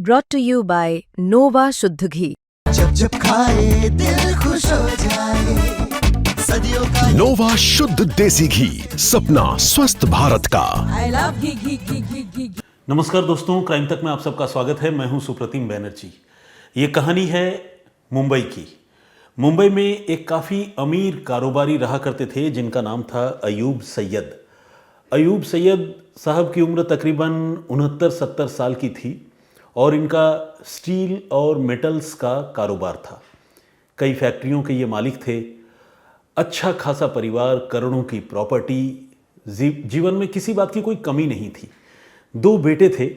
brought to you by Nova शुद्ध घी। जब जब खाए दिल खुश हो जाए, सदियों का नोवा शुद्ध देसी घी, सपना स्वस्थ भारत का। I love घी। नमस्कार दोस्तों, क्राइम तक में आप सबका स्वागत है। मैं हूं सुप्रतिम बैनर्जी। ये कहानी है मुंबई की। मुंबई में एक काफ़ी अमीर कारोबारी रहा करते थे जिनका नाम था अयूब सैयद। अयूब सैयद साहब की उम्र तकरीबन 69-70 साल की थी और इनका स्टील और मेटल्स का कारोबार था। कई फैक्ट्रियों के ये मालिक थे। अच्छा खासा परिवार, करोड़ों की प्रॉपर्टी, जीवन में किसी बात की कोई कमी नहीं थी। 2 बेटे थे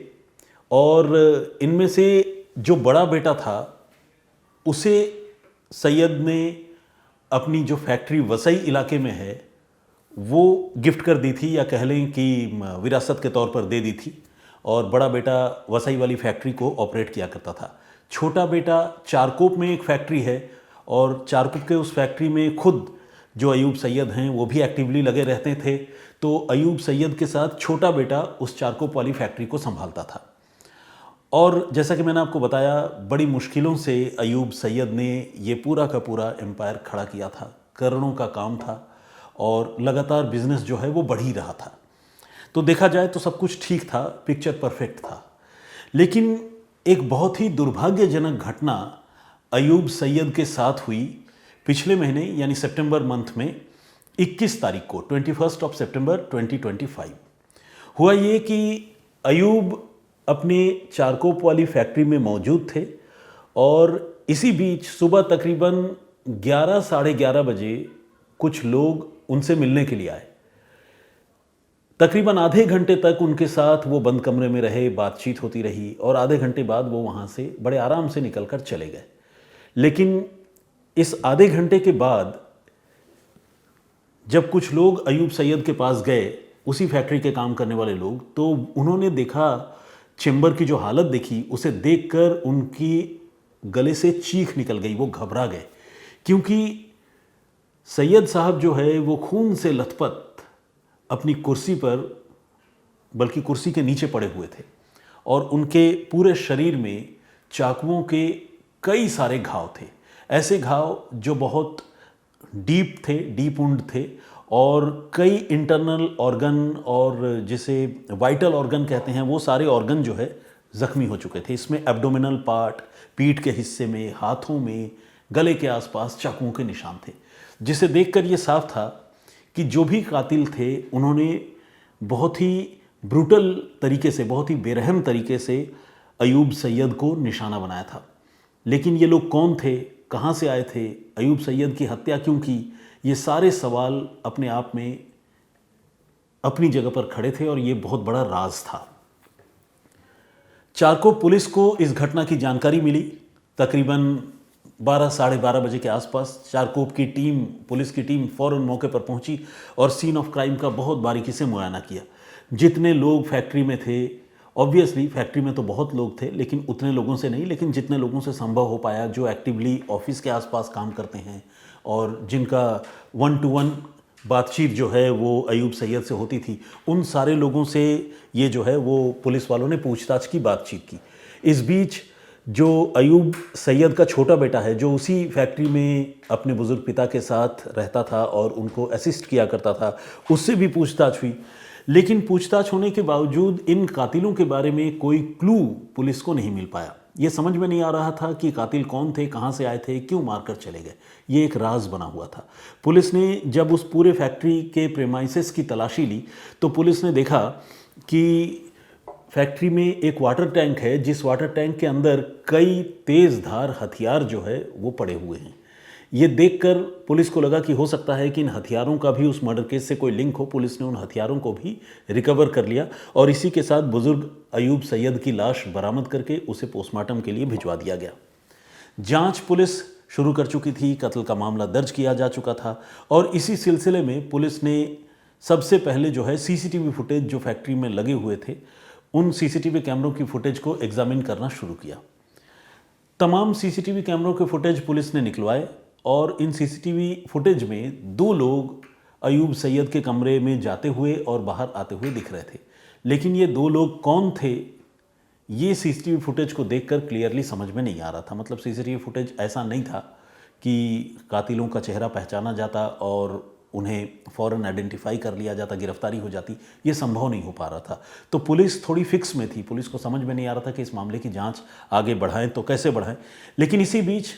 और इनमें से जो बड़ा बेटा था उसे सैयद ने अपनी जो फैक्ट्री वसई इलाके में है वो गिफ्ट कर दी थी, या कह लें कि विरासत के तौर पर दे दी थी। और बड़ा बेटा वसई वाली फैक्ट्री को ऑपरेट किया करता था। छोटा बेटा चारकोप में एक फैक्ट्री है और चारकोप के उस फैक्ट्री में खुद जो अयूब सैयद हैं वो भी एक्टिवली लगे रहते थे। तो अयूब सैयद के साथ छोटा बेटा उस चारकोप वाली फैक्ट्री को संभालता था। और जैसा कि मैंने आपको बताया, बड़ी मुश्किलों से अयूब सैयद ने ये पूरा का पूरा एम्पायर खड़ा किया था। करोड़ों का काम था और लगातार बिजनेस जो है वो बढ़ ही रहा था। तो देखा जाए तो सब कुछ ठीक था, पिक्चर परफेक्ट था। लेकिन एक बहुत ही दुर्भाग्यजनक घटना अयूब सैयद के साथ हुई पिछले महीने, यानी सितंबर मंथ में 21 तारीख को, 21 सितंबर 2025। हुआ ये कि अयूब अपने चारकोप वाली फैक्ट्री में मौजूद थे और इसी बीच सुबह तकरीबन 11 साढ़े 11 बजे कुछ लोग उनसे मिलने के लिए आए। तकरीबन आधे घंटे तक उनके साथ वो बंद कमरे में रहे, बातचीत होती रही और आधे घंटे बाद वो वहाँ से बड़े आराम से निकलकर चले गए। लेकिन इस आधे घंटे के बाद जब कुछ लोग अयूब सैयद के पास गए, उसी फैक्ट्री के काम करने वाले लोग, तो उन्होंने देखा, चेंबर की जो हालत देखी, उसे देखकर उनकी गले से चीख निकल गई। वो घबरा गए क्योंकि सैयद साहब जो है वो खून से लथपथ अपनी कुर्सी पर, बल्कि कुर्सी के नीचे पड़े हुए थे और उनके पूरे शरीर में चाकुओं के कई सारे घाव थे। ऐसे घाव जो बहुत डीप थे, डीप वुंड थे और कई इंटरनल ऑर्गन और जिसे वाइटल ऑर्गन कहते हैं वो सारे ऑर्गन जो है ज़ख्मी हो चुके थे। इसमें एब्डोमिनल पार्ट, पीठ के हिस्से में, हाथों में, गले के आसपास चाकुओं के निशान थे, जिसे देखकर ये साफ था कि जो भी कातिल थे उन्होंने बहुत ही ब्रूटल तरीके से, बहुत ही बेरहम तरीके से अयूब सैयद को निशाना बनाया था। लेकिन ये लोग कौन थे, कहाँ से आए थे, अयूब सैयद की हत्या क्यों की, ये सारे सवाल अपने आप में अपनी जगह पर खड़े थे और ये बहुत बड़ा राज था। चारकोप पुलिस को इस घटना की जानकारी मिली तकरीबन 12 साढ़े 12 बजे के आसपास। चारकोप की टीम, पुलिस की टीम फ़ौरन मौके पर पहुंची और सीन ऑफ क्राइम का बहुत बारीकी से मुआयना किया। जितने लोग फैक्ट्री में थे, ऑब्वियसली फैक्ट्री में तो बहुत लोग थे लेकिन उतने लोगों से नहीं, लेकिन जितने लोगों से संभव हो पाया, जो एक्टिवली ऑफिस के आसपास काम करते हैं और जिनका 1 to 1 बातचीत जो है वो अयूब सैयद से होती थी, उन सारे लोगों से ये जो है वो पुलिस वालों ने पूछताछ की, बातचीत की। इस बीच जो अयूब सैयद का छोटा बेटा है, जो उसी फैक्ट्री में अपने बुज़ुर्ग पिता के साथ रहता था और उनको असिस्ट किया करता था, उससे भी पूछताछ हुई। लेकिन पूछताछ होने के बावजूद इन कातिलों के बारे में कोई क्लू पुलिस को नहीं मिल पाया। ये समझ में नहीं आ रहा था कि कातिल कौन थे, कहाँ से आए थे, क्यों मारकर चले गए। ये एक राज बना हुआ था। पुलिस ने जब उस पूरे फैक्ट्री के प्रेमाइसेस की तलाशी ली तो पुलिस ने देखा कि फैक्ट्री में एक वाटर टैंक है, जिस वाटर टैंक के अंदर कई तेज़ धार हथियार जो है वो पड़े हुए हैं। ये देखकर पुलिस को लगा कि हो सकता है कि इन हथियारों का भी उस मर्डर केस से कोई लिंक हो। पुलिस ने उन हथियारों को भी रिकवर कर लिया और इसी के साथ बुजुर्ग अयूब सैयद की लाश बरामद करके उसे पोस्टमार्टम के लिए भिजवा दिया गया। जांच पुलिस शुरू कर चुकी थी, कत्ल का मामला दर्ज किया जा चुका था और इसी सिलसिले में पुलिस ने सबसे पहले जो है सीसीटीवी फुटेज जो फैक्ट्री में लगे हुए थे, उन सीसीटीवी कैमरों की फुटेज को एग्जामिन करना शुरू किया। तमाम सीसीटीवी कैमरों के फुटेज पुलिस ने निकलवाए और इन सीसीटीवी फुटेज में 2 लोग अयूब सैयद के कमरे में जाते हुए और बाहर आते हुए दिख रहे थे। लेकिन ये 2 लोग कौन थे ये सीसीटीवी फुटेज को देखकर क्लियरली समझ में नहीं आ रहा था। मतलब सीसीटीवी फुटेज ऐसा नहीं था कि कातिलों का चेहरा पहचाना जाता और उन्हें फ़ौरन आइडेंटिफाई कर लिया जाता, गिरफ्तारी हो जाती। ये संभव नहीं हो पा रहा था। तो पुलिस थोड़ी फिक्स में थी। पुलिस को समझ में नहीं आ रहा था कि इस मामले की जांच आगे बढ़ाएं तो कैसे बढ़ाएं। लेकिन इसी बीच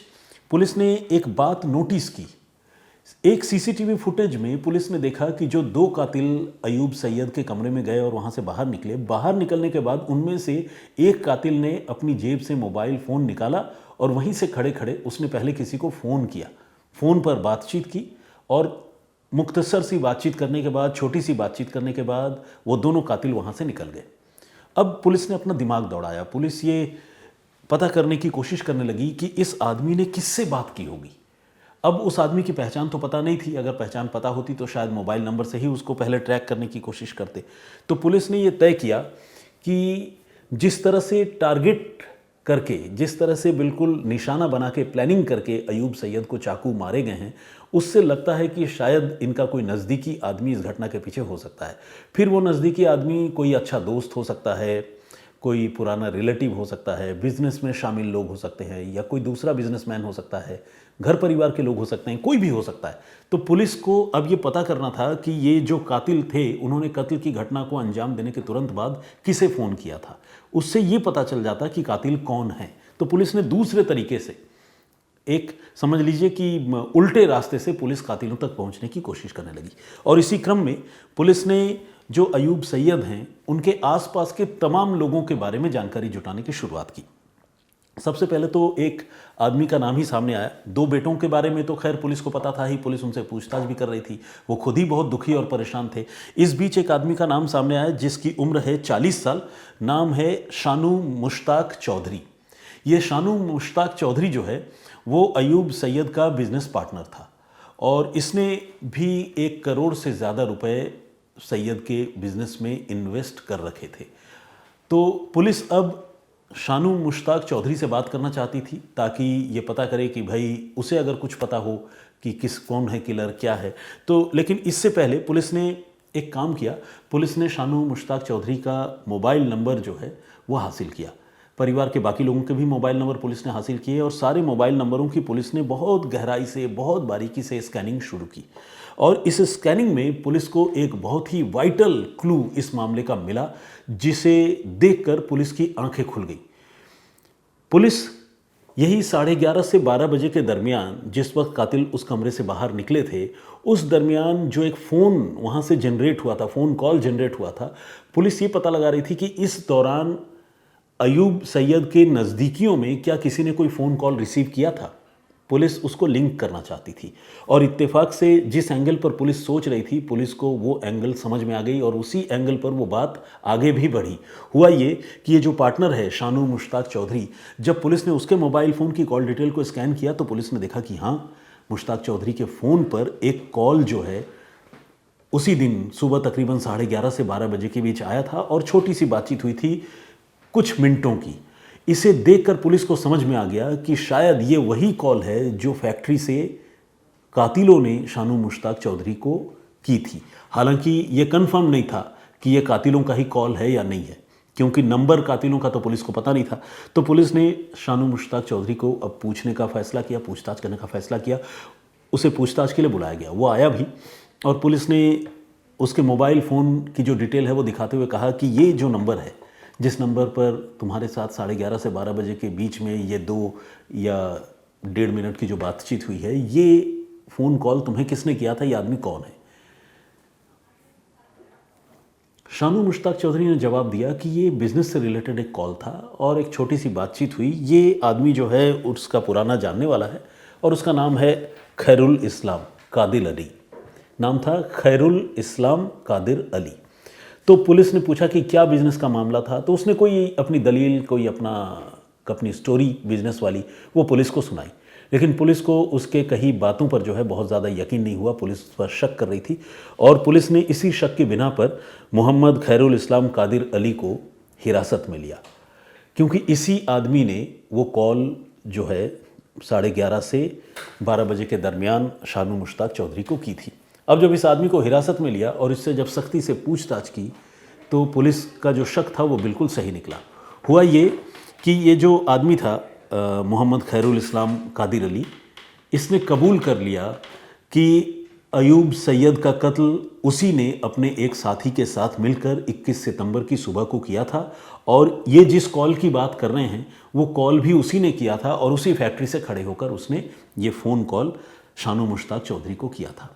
पुलिस ने एक बात नोटिस की। एक सीसीटीवी फुटेज में पुलिस ने देखा कि जो 2 कातिल अयूब सैयद के कमरे में गए और वहाँ से बाहर निकले, बाहर निकलने के बाद उनमें से एक कातिल ने अपनी जेब से मोबाइल फ़ोन निकाला और वहीं से खड़े खड़े उसने पहले किसी को फ़ोन किया। फ़ोन पर बातचीत की और मुख्तसर सी बातचीत करने के बाद, छोटी सी बातचीत करने के बाद वो दोनों कातिल वहाँ से निकल गए। अब पुलिस ने अपना दिमाग दौड़ाया। पुलिस ये पता करने की कोशिश करने लगी कि इस आदमी ने किससे बात की होगी। अब उस आदमी की पहचान तो पता नहीं थी। अगर पहचान पता होती तो शायद मोबाइल नंबर से ही उसको पहले ट्रैक करने की कोशिश करते। तो पुलिस ने ये तय किया कि जिस तरह से टारगेट करके, जिस तरह से बिल्कुल निशाना बना के प्लानिंग करके अयूब सैयद को चाकू मारे गए हैं, उससे लगता है कि शायद इनका कोई नज़दीकी आदमी इस घटना के पीछे हो सकता है। फिर वो नज़दीकी आदमी कोई अच्छा दोस्त हो सकता है, कोई पुराना रिलेटिव हो सकता है, बिजनेस में शामिल लोग हो सकते हैं, या कोई दूसरा बिजनेसमैन हो सकता है, घर परिवार के लोग हो सकते हैं, कोई भी हो सकता है। तो पुलिस को अब ये पता करना था कि ये जो कातिल थे उन्होंने कत्ल की घटना को अंजाम देने के तुरंत बाद किसे फ़ोन किया था। उससे ये पता चल जाता कि कातिल कौन है। तो पुलिस ने दूसरे तरीके से, एक समझ लीजिए कि उल्टे रास्ते से पुलिस कातिलों तक पहुंचने की कोशिश करने लगी। और इसी क्रम में पुलिस ने जो अयूब सैयद हैं उनके आसपास के तमाम लोगों के बारे में जानकारी जुटाने की शुरुआत की। सबसे पहले तो एक आदमी का नाम ही सामने आया। 2 बेटों के बारे में तो खैर पुलिस को पता था ही, पुलिस उनसे पूछताछ भी कर रही थी। वो खुद ही बहुत दुखी और परेशान थे। इस बीच एक आदमी का नाम सामने आया जिसकी उम्र है 40 साल। नाम है शानू मुश्ताक चौधरी। ये शानू मुश्ताक चौधरी जो है वो अयूब सैयद का बिजनेस पार्टनर था और इसने भी 1 करोड़ से ज़्यादा रुपए सैयद के बिजनेस में इन्वेस्ट कर रखे थे। तो पुलिस अब शानू मुश्ताक चौधरी से बात करना चाहती थी ताकि ये पता करे कि भाई उसे अगर कुछ पता हो कि कौन है किलर, क्या है। तो लेकिन इससे पहले पुलिस ने एक काम किया। पुलिस ने शानू मुश्ताक चौधरी का मोबाइल नंबर जो है वो हासिल किया। परिवार के बाकी लोगों के भी मोबाइल नंबर पुलिस ने हासिल किए और सारे मोबाइल नंबरों की पुलिस ने बहुत गहराई से, बहुत बारीकी से स्कैनिंग शुरू की। और इस स्कैनिंग में पुलिस को एक बहुत ही वाइटल क्लू इस मामले का मिला जिसे देखकर पुलिस की आंखें खुल गई। पुलिस यही 11:30 से 12 बजे के दरमियान, जिस वक्त कातिल उस कमरे से बाहर निकले थे, उस दरमियान जो एक फ़ोन वहाँ से जनरेट हुआ था, फ़ोन कॉल जनरेट हुआ था, पुलिस ये पता लगा रही थी कि इस दौरान अयूब सैयद के नज़दीकियों में क्या किसी ने कोई फ़ोन कॉल रिसीव किया था। पुलिस उसको लिंक करना चाहती थी और इत्तेफाक से जिस एंगल पर पुलिस सोच रही थी, पुलिस को वो एंगल समझ में आ गई और उसी एंगल पर वो बात आगे भी बढ़ी। हुआ ये कि ये जो पार्टनर है शानू मुश्ताक चौधरी, जब पुलिस ने उसके मोबाइल फ़ोन की कॉल डिटेल को स्कैन किया तो पुलिस ने देखा कि हाँ, मुश्ताक चौधरी के फ़ोन पर एक कॉल जो है उसी दिन सुबह तकरीबन 11:30 से 12 बजे के बीच आया था और छोटी सी बातचीत हुई थी कुछ मिनटों की। इसे देखकर पुलिस को समझ में आ गया कि शायद ये वही कॉल है जो फैक्ट्री से कातिलों ने शानू मुश्ताक चौधरी को की थी। हालांकि ये कंफर्म नहीं था कि ये कातिलों का ही कॉल है या नहीं है, क्योंकि नंबर कातिलों का तो पुलिस को पता नहीं था। तो पुलिस ने शानू मुश्ताक चौधरी को अब पूछने का फैसला किया, पूछताछ करने का फैसला किया। उसे पूछताछ के लिए बुलाया गया, वो आया भी और पुलिस ने उसके मोबाइल फ़ोन की जो डिटेल है वो दिखाते हुए कहा कि ये जो नंबर है, जिस नंबर पर तुम्हारे साथ 11:30 से 12 बजे के बीच में ये 2 या 1.5 मिनट की जो बातचीत हुई है, ये फ़ोन कॉल तुम्हें किसने किया था, ये आदमी कौन है। शानू मुश्ताक चौधरी ने जवाब दिया कि ये बिज़नेस से रिलेटेड एक कॉल था और एक छोटी सी बातचीत हुई। ये आदमी जो है उसका पुराना जानने वाला है और उसका नाम है खैरुल इस्लाम कादिर अली। नाम था खैरुल इस्लाम कादिर अली। तो पुलिस ने पूछा कि क्या बिज़नेस का मामला था, तो उसने कोई अपनी दलील, कोई अपनी स्टोरी बिज़नेस वाली वो पुलिस को सुनाई। लेकिन पुलिस को उसके कई बातों पर जो है बहुत ज़्यादा यकीन नहीं हुआ, पुलिस पर शक कर रही थी और पुलिस ने इसी शक की बिना पर मोहम्मद खैरुल इस्लाम कादिर अली को हिरासत में लिया, क्योंकि इसी आदमी ने वो कॉल जो है 11:30 से 12 बजे के दरमियान शानू मुश्ताक चौधरी को की थी। अब जब इस आदमी को हिरासत में लिया और इससे जब सख्ती से पूछताछ की तो पुलिस का जो शक था वो बिल्कुल सही निकला। हुआ ये कि ये जो आदमी था मोहम्मद खैरुल इस्लाम कादिर अली, इसने कबूल कर लिया कि अयूब सैयद का कत्ल उसी ने अपने एक साथी के साथ मिलकर 21 सितंबर की सुबह को किया था, और ये जिस कॉल की बात कर रहे हैं वो कॉल भी उसी ने किया था, और उसी फैक्ट्री से खड़े होकर उसने ये फ़ोन कॉल शानू मुश्ताक चौधरी को किया था।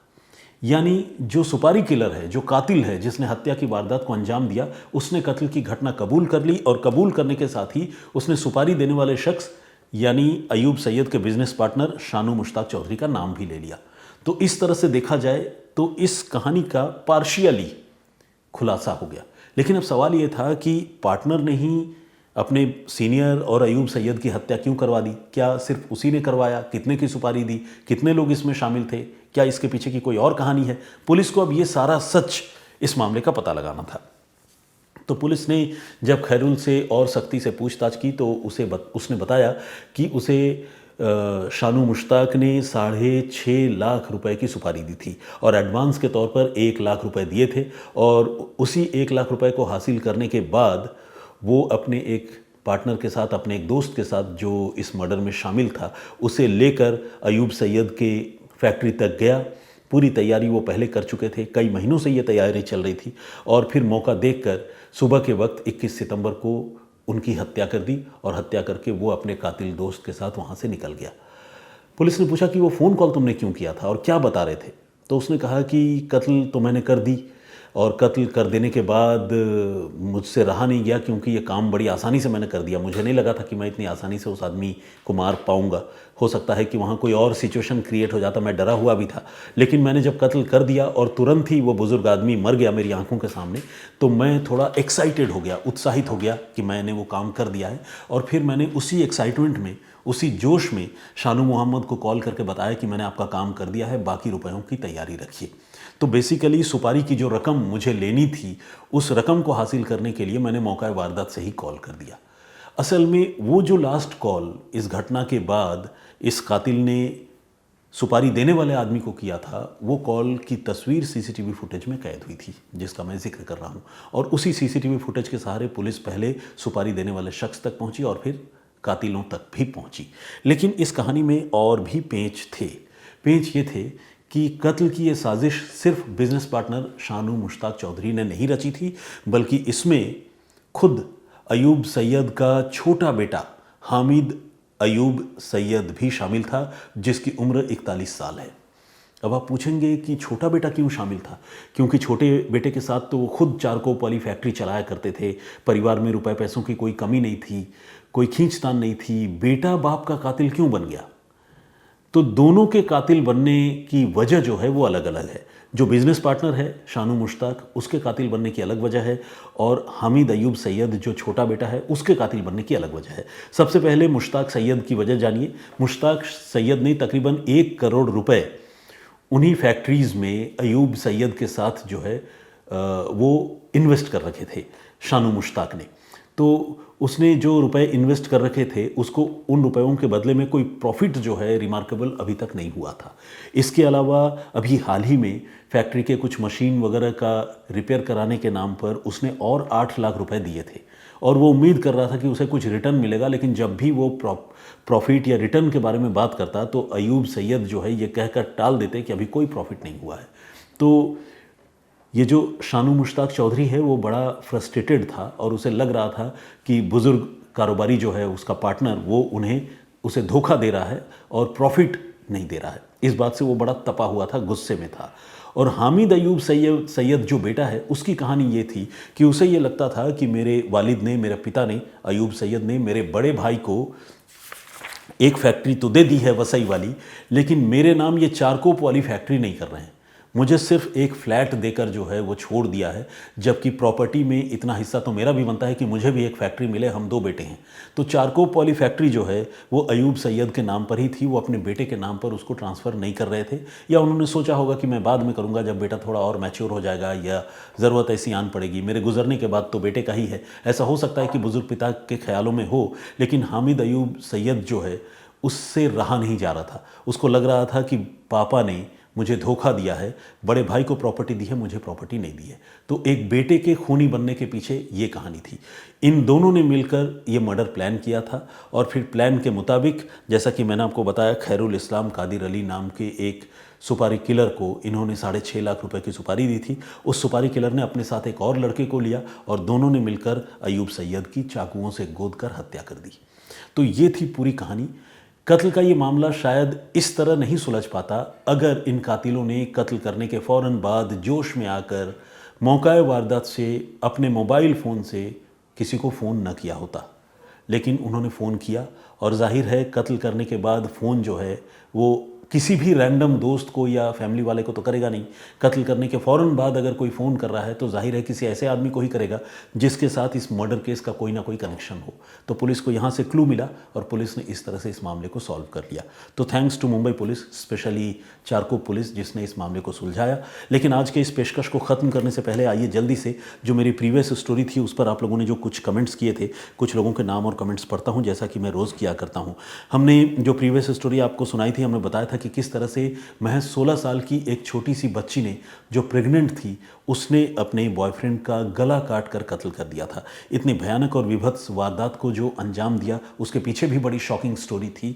यानी जो सुपारी किलर है, जो कातिल है, जिसने हत्या की वारदात को अंजाम दिया, उसने कत्ल की घटना कबूल कर ली, और कबूल करने के साथ ही उसने सुपारी देने वाले शख्स यानी अयूब सैयद के बिजनेस पार्टनर शानू मुश्ताक चौधरी का नाम भी ले लिया। तो इस तरह से देखा जाए तो इस कहानी का पार्शियली खुलासा हो गया। लेकिन अब सवाल ये था कि पार्टनर ने ही अपने सीनियर और अयूब सैयद की हत्या क्यों करवा दी? क्या सिर्फ उसी ने करवाया? कितने की सुपारी दी? कितने लोग इसमें शामिल थे? क्या इसके पीछे की कोई और कहानी है? पुलिस को अब ये सारा सच इस मामले का पता लगाना था। तो पुलिस ने जब खैरुल से और सख्ती से पूछताछ की तो उसने बताया कि उसे शानू मुश्ताक ने 6.5 लाख रुपए की सुपारी दी थी, और एडवांस के तौर पर 1 लाख रुपए दिए थे, और उसी 1 लाख रुपए को हासिल करने के बाद वो अपने एक पार्टनर के साथ, अपने एक दोस्त के साथ जो इस मर्डर में शामिल था, उसे लेकर अयूब सैयद के फैक्ट्री तक गया। पूरी तैयारी वो पहले कर चुके थे, कई महीनों से ये तैयारी चल रही थी, और फिर मौका देखकर सुबह के वक्त 21 सितंबर को उनकी हत्या कर दी, और हत्या करके वो अपने कातिल दोस्त के साथ वहाँ से निकल गया। पुलिस ने पूछा कि वो फ़ोन कॉल तुमने क्यों किया था और क्या बता रहे थे? तो उसने कहा कि कत्ल तो मैंने कर दी, और कत्ल कर देने के बाद मुझसे रहा नहीं गया, क्योंकि ये काम बड़ी आसानी से मैंने कर दिया। मुझे नहीं लगा था कि मैं इतनी आसानी से उस आदमी को मार पाऊंगा। हो सकता है कि वहाँ कोई और सिचुएशन क्रिएट हो जाता, मैं डरा हुआ भी था। लेकिन मैंने जब कत्ल कर दिया और तुरंत ही वो बुज़ुर्ग आदमी मर गया मेरी आंखों के सामने, तो मैं थोड़ा एक्साइटेड हो गया, उत्साहित हो गया कि मैंने वो काम कर दिया है। और फिर मैंने उसी एक्साइटमेंट में, उसी जोश में शानू मोहम्मद को कॉल करके बताया कि मैंने आपका काम कर दिया है, बाकी रुपयों की तैयारी रखिए। तो बेसिकली सुपारी की जो रकम मुझे लेनी थी, उस रकम को हासिल करने के लिए मैंने मौका वारदात से ही कॉल कर दिया। असल में वो जो लास्ट कॉल इस घटना के बाद इस कातिल ने सुपारी देने वाले आदमी को किया था, वो कॉल की तस्वीर सीसीटीवी फुटेज में कैद हुई थी, जिसका मैं जिक्र कर रहा हूँ। और उसी सीसीटीवी फुटेज के सहारे पुलिस पहले सुपारी देने वाले शख्स तक पहुँची और फिर कातिलों तक भी पहुँची। लेकिन इस कहानी में और भी पेंच थे। पेंच ये थे कि कत्ल की ये साजिश सिर्फ बिजनेस पार्टनर शानू मुश्ताक चौधरी ने नहीं रची थी, बल्कि इसमें खुद अयूब सैयद का छोटा बेटा हामिद अयूब सैयद भी शामिल था, जिसकी उम्र 41 साल है। अब आप पूछेंगे कि छोटा बेटा क्यों शामिल था? क्योंकि छोटे बेटे के साथ तो वो खुद चारकोप वाली फैक्ट्री चलाया करते थे, परिवार में रुपए पैसों की कोई कमी नहीं थी, कोई खींचतान नहीं थी। बेटा बाप का कातिल क्यों बन गया? तो दोनों के कातिल बनने की वजह जो है वो अलग अलग है। जो बिजनेस पार्टनर है शानू मुश्ताक, उसके कातिल बनने की अलग वजह है, और हामिद अयूब सैयद जो छोटा बेटा है उसके कातिल बनने की अलग वजह है। सबसे पहले मुश्ताक सैयद की वजह जानिए। मुश्ताक सैयद ने तकरीबन 1 करोड़ रुपए उन्हीं फैक्ट्रीज़ में अयूब सैयद के साथ जो है वो इन्वेस्ट कर रखे थे शानू मुश्ताक ने। तो उसने जो रुपए इन्वेस्ट कर रखे थे, उसको उन रुपयों के बदले में कोई प्रॉफिट जो है रिमार्केबल अभी तक नहीं हुआ था। इसके अलावा अभी हाल ही में फैक्ट्री के कुछ मशीन वगैरह का रिपेयर कराने के नाम पर उसने और 8 लाख रुपए दिए थे, और वो उम्मीद कर रहा था कि उसे कुछ रिटर्न मिलेगा। लेकिन जब भी वो प्रॉफिट या रिटर्न के बारे में बात करता तो अयूब सैयद जो है ये कहकर टाल देते कि अभी कोई प्रॉफिट नहीं हुआ है। तो ये जो शानू मुश्ताक चौधरी है वो बड़ा फ्रस्ट्रेटेड था, और उसे लग रहा था कि बुज़ुर्ग कारोबारी जो है उसका पार्टनर वो उसे धोखा दे रहा है और प्रॉफिट नहीं दे रहा है। इस बात से वो बड़ा तपा हुआ था, गुस्से में था। और हामिद अयूब सैयद जो बेटा है, उसकी कहानी ये थी कि उसे ये लगता था कि मेरे वालिद ने, मेरे पिता ने, अयूब सैयद ने मेरे बड़े भाई को एक फैक्ट्री तो दे दी है वसई वाली, लेकिन मेरे नाम ये चारकोप वाली फैक्ट्री नहीं कर रहे हैं। मुझे सिर्फ एक फ्लैट देकर जो है वो छोड़ दिया है, जबकि प्रॉपर्टी में इतना हिस्सा तो मेरा भी बनता है कि मुझे भी एक फैक्ट्री मिले, हम 2 बेटे हैं। तो चारकोप वाली फैक्ट्री जो है वो अयूब सैयद के नाम पर ही थी, वो अपने बेटे के नाम पर उसको ट्रांसफ़र नहीं कर रहे थे, या उन्होंने सोचा होगा कि मैं बाद में करूँगा जब बेटा थोड़ा और मैच्योर हो जाएगा, या ज़रूरत ऐसी आन पड़ेगी, मेरे गुजरने के बाद तो बेटे का ही है। ऐसा हो सकता है कि बुज़ुर्ग पिता के ख्यालों में हो, लेकिन हामिद अयूब सैयद जो है उससे रहा नहीं जा रहा था। उसको लग रहा था कि पापा ने मुझे धोखा दिया है, बड़े भाई को प्रॉपर्टी दी है, मुझे प्रॉपर्टी नहीं दी है। तो एक बेटे के खूनी बनने के पीछे ये कहानी थी। इन दोनों ने मिलकर ये मर्डर प्लान किया था और फिर प्लान के मुताबिक, जैसा कि मैंने आपको बताया, खैरुल इस्लाम कादिर अली नाम के एक सुपारी किलर को इन्होंने 6.5 लाख रुपए की सुपारी दी थी। उस सुपारी किलर ने अपने साथ एक और लड़के को लिया और दोनों ने मिलकर अयूब सैयद की चाकुओं से गोदकर हत्या कर दी। तो ये थी पूरी कहानी। कत्ल का ये मामला शायद इस तरह नहीं सुलझ पाता अगर इन कातिलों ने कत्ल करने के फ़ौरन बाद जोश में आकर मौका वारदात से अपने मोबाइल फ़ोन से किसी को फ़ोन न किया होता। लेकिन उन्होंने फ़ोन किया और जाहिर है कत्ल करने के बाद फ़ोन जो है वो किसी भी रैंडम दोस्त को या फैमिली वाले को तो करेगा नहीं। कत्ल करने के फ़ौरन बाद अगर कोई फ़ोन कर रहा है तो जाहिर है किसी ऐसे आदमी को ही करेगा जिसके साथ इस मर्डर केस का कोई ना कोई कनेक्शन हो। तो पुलिस को यहाँ से क्लू मिला और पुलिस ने इस तरह से इस मामले को सॉल्व कर लिया। तो thanks to Mumbai police, specially Charkop police, जिसने इस मामले को सुलझाया। लेकिन आज के इस पेशकश को ख़त्म करने से पहले आइए जल्दी से जो मेरी प्रीवियस स्टोरी थी उस पर आप लोगों ने जो कुछ कमेंट्स किए थे, कुछ लोगों के नाम और कमेंट्स पढ़ता हूँ, जैसा कि मैं रोज़ किया करता हूँ। हमने जो प्रीवियस स्टोरी आपको सुनाई थी, हमने बताया था कि किस तरह से महज 16 साल की एक छोटी सी बच्ची ने, जो प्रेग्नेंट थी, उसने अपने बॉयफ्रेंड का गला काट कर कत्ल कर दिया था। इतनी भयानक और विभत्स वारदात को जो अंजाम दिया, उसके पीछे भी बड़ी शॉकिंग स्टोरी थी।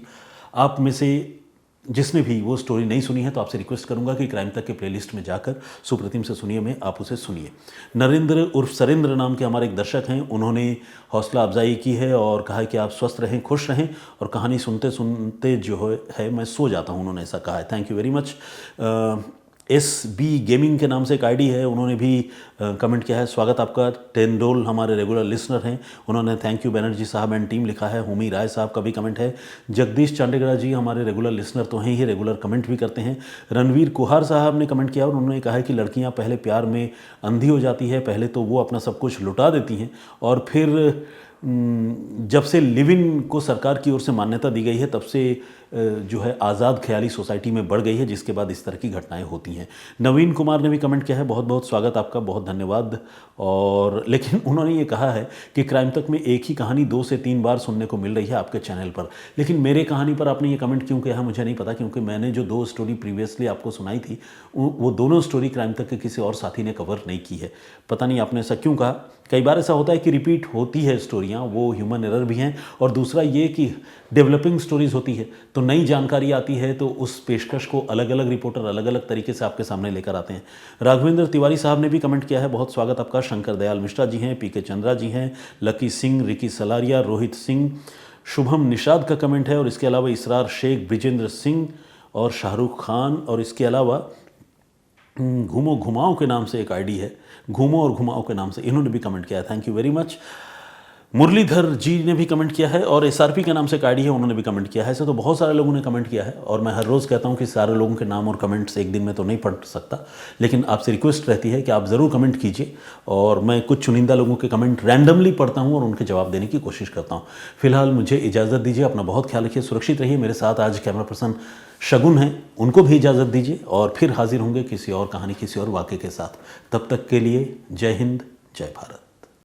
आप में से जिसने भी वो स्टोरी नहीं सुनी है तो आपसे रिक्वेस्ट करूंगा कि क्राइम तक के प्लेलिस्ट में जाकर सुप्रतिम से सुनिए में आप उसे सुनिए। नरेंद्र उर्फ सरेंद्र नाम के हमारे एक दर्शक हैं, उन्होंने हौसला अफजाई की है और कहा है कि आप स्वस्थ रहें, खुश रहें और कहानी सुनते सुनते जो है मैं सो जाता हूं, उन्होंने ऐसा कहा है। Thank you very much. SB gaming के नाम से एक आईडी है, उन्होंने भी कमेंट किया है। स्वागत आपका। टेंडोल हमारे रेगुलर लिसनर हैं, उन्होंने थैंक यू बैनर्जी साहब एंड टीम लिखा है। होमी राय साहब का भी कमेंट है। जगदीश चांडेगड़ा जी हमारे रेगुलर लिसनर तो हैं ही, रेगुलर कमेंट भी करते हैं। रणवीर कुहार साहब ने कमेंट किया और उन्होंने कहा है कि लड़कियां पहले प्यार में अंधी हो जाती है, पहले तो वो अपना सब कुछ लुटा देती हैं और फिर जब से लिव इन को सरकार की ओर से मान्यता दी गई है तब से जो है आज़ाद ख्याली सोसाइटी में बढ़ गई है, जिसके बाद इस तरह की घटनाएं होती हैं। नवीन कुमार ने भी कमेंट किया है, बहुत बहुत स्वागत आपका, बहुत धन्यवाद। और लेकिन उन्होंने ये कहा है कि क्राइम तक में एक ही कहानी 2 से 3 बार सुनने को मिल रही है आपके चैनल पर। लेकिन मेरे कहानी पर आपने ये कमेंट क्यों किया है मुझे नहीं पता, क्योंकि मैंने जो 2 स्टोरी प्रीवियसली आपको सुनाई थी वो दोनों स्टोरी क्राइम तक के किसी और साथी ने कवर नहीं की है। पता नहीं आपने ऐसा क्यों कहा। कई बार ऐसा होता है कि रिपीट होती है स्टोरियाँ, वो ह्यूमन एरर भी हैं। और दूसरा ये कि डेवलपिंग स्टोरीज़ होती है तो नई जानकारी आती है तो उस पेशकश को अलग अलग रिपोर्टर अलग अलग तरीके से आपके सामने लेकर आते हैं। राघवेंद्र तिवारी साहब ने भी कमेंट किया है, बहुत स्वागत आपका। शंकर दयाल मिश्रा जी हैं, PK चंद्रा जी हैं, लकी सिंह, रिकी सलारिया, रोहित सिंह, शुभम निषाद का कमेंट है और इसके अलावा इसरार शेख, ब्रिजेंद्र सिंह और शाहरुख खान। और इसके अलावा घूमो घुमाओ के नाम से एक आईडी है, घूमो और घुमाओ के नाम से, इन्होंने भी कमेंट किया है। Thank you very much. Muralidhar ji ने भी कमेंट किया है और SRP के नाम से एक आईडी है, उन्होंने भी कमेंट किया है। ऐसे तो बहुत सारे लोगों ने कमेंट किया है और मैं हर रोज़ कहता हूं कि सारे लोगों के नाम और कमेंट्स एक दिन में तो नहीं पढ़ सकता, लेकिन आपसे रिक्वेस्ट रहती है कि आप ज़रूर कमेंट कीजिए और मैं कुछ चुनिंदा लोगों के कमेंट रैंडमली पढ़ता हूं और उनके जवाब देने की कोशिश करता हूं। फिलहाल मुझे इजाज़त दीजिए, अपना बहुत ख्याल रखिए, सुरक्षित रहिए। मेरे साथ आज कैमरा पर्सन शगुन हैं, उनको भी इजाज़त दीजिए और फिर हाजिर होंगे किसी और कहानी, किसी और वाक़े के साथ। तब तक के लिए जय हिंद, जय भारत।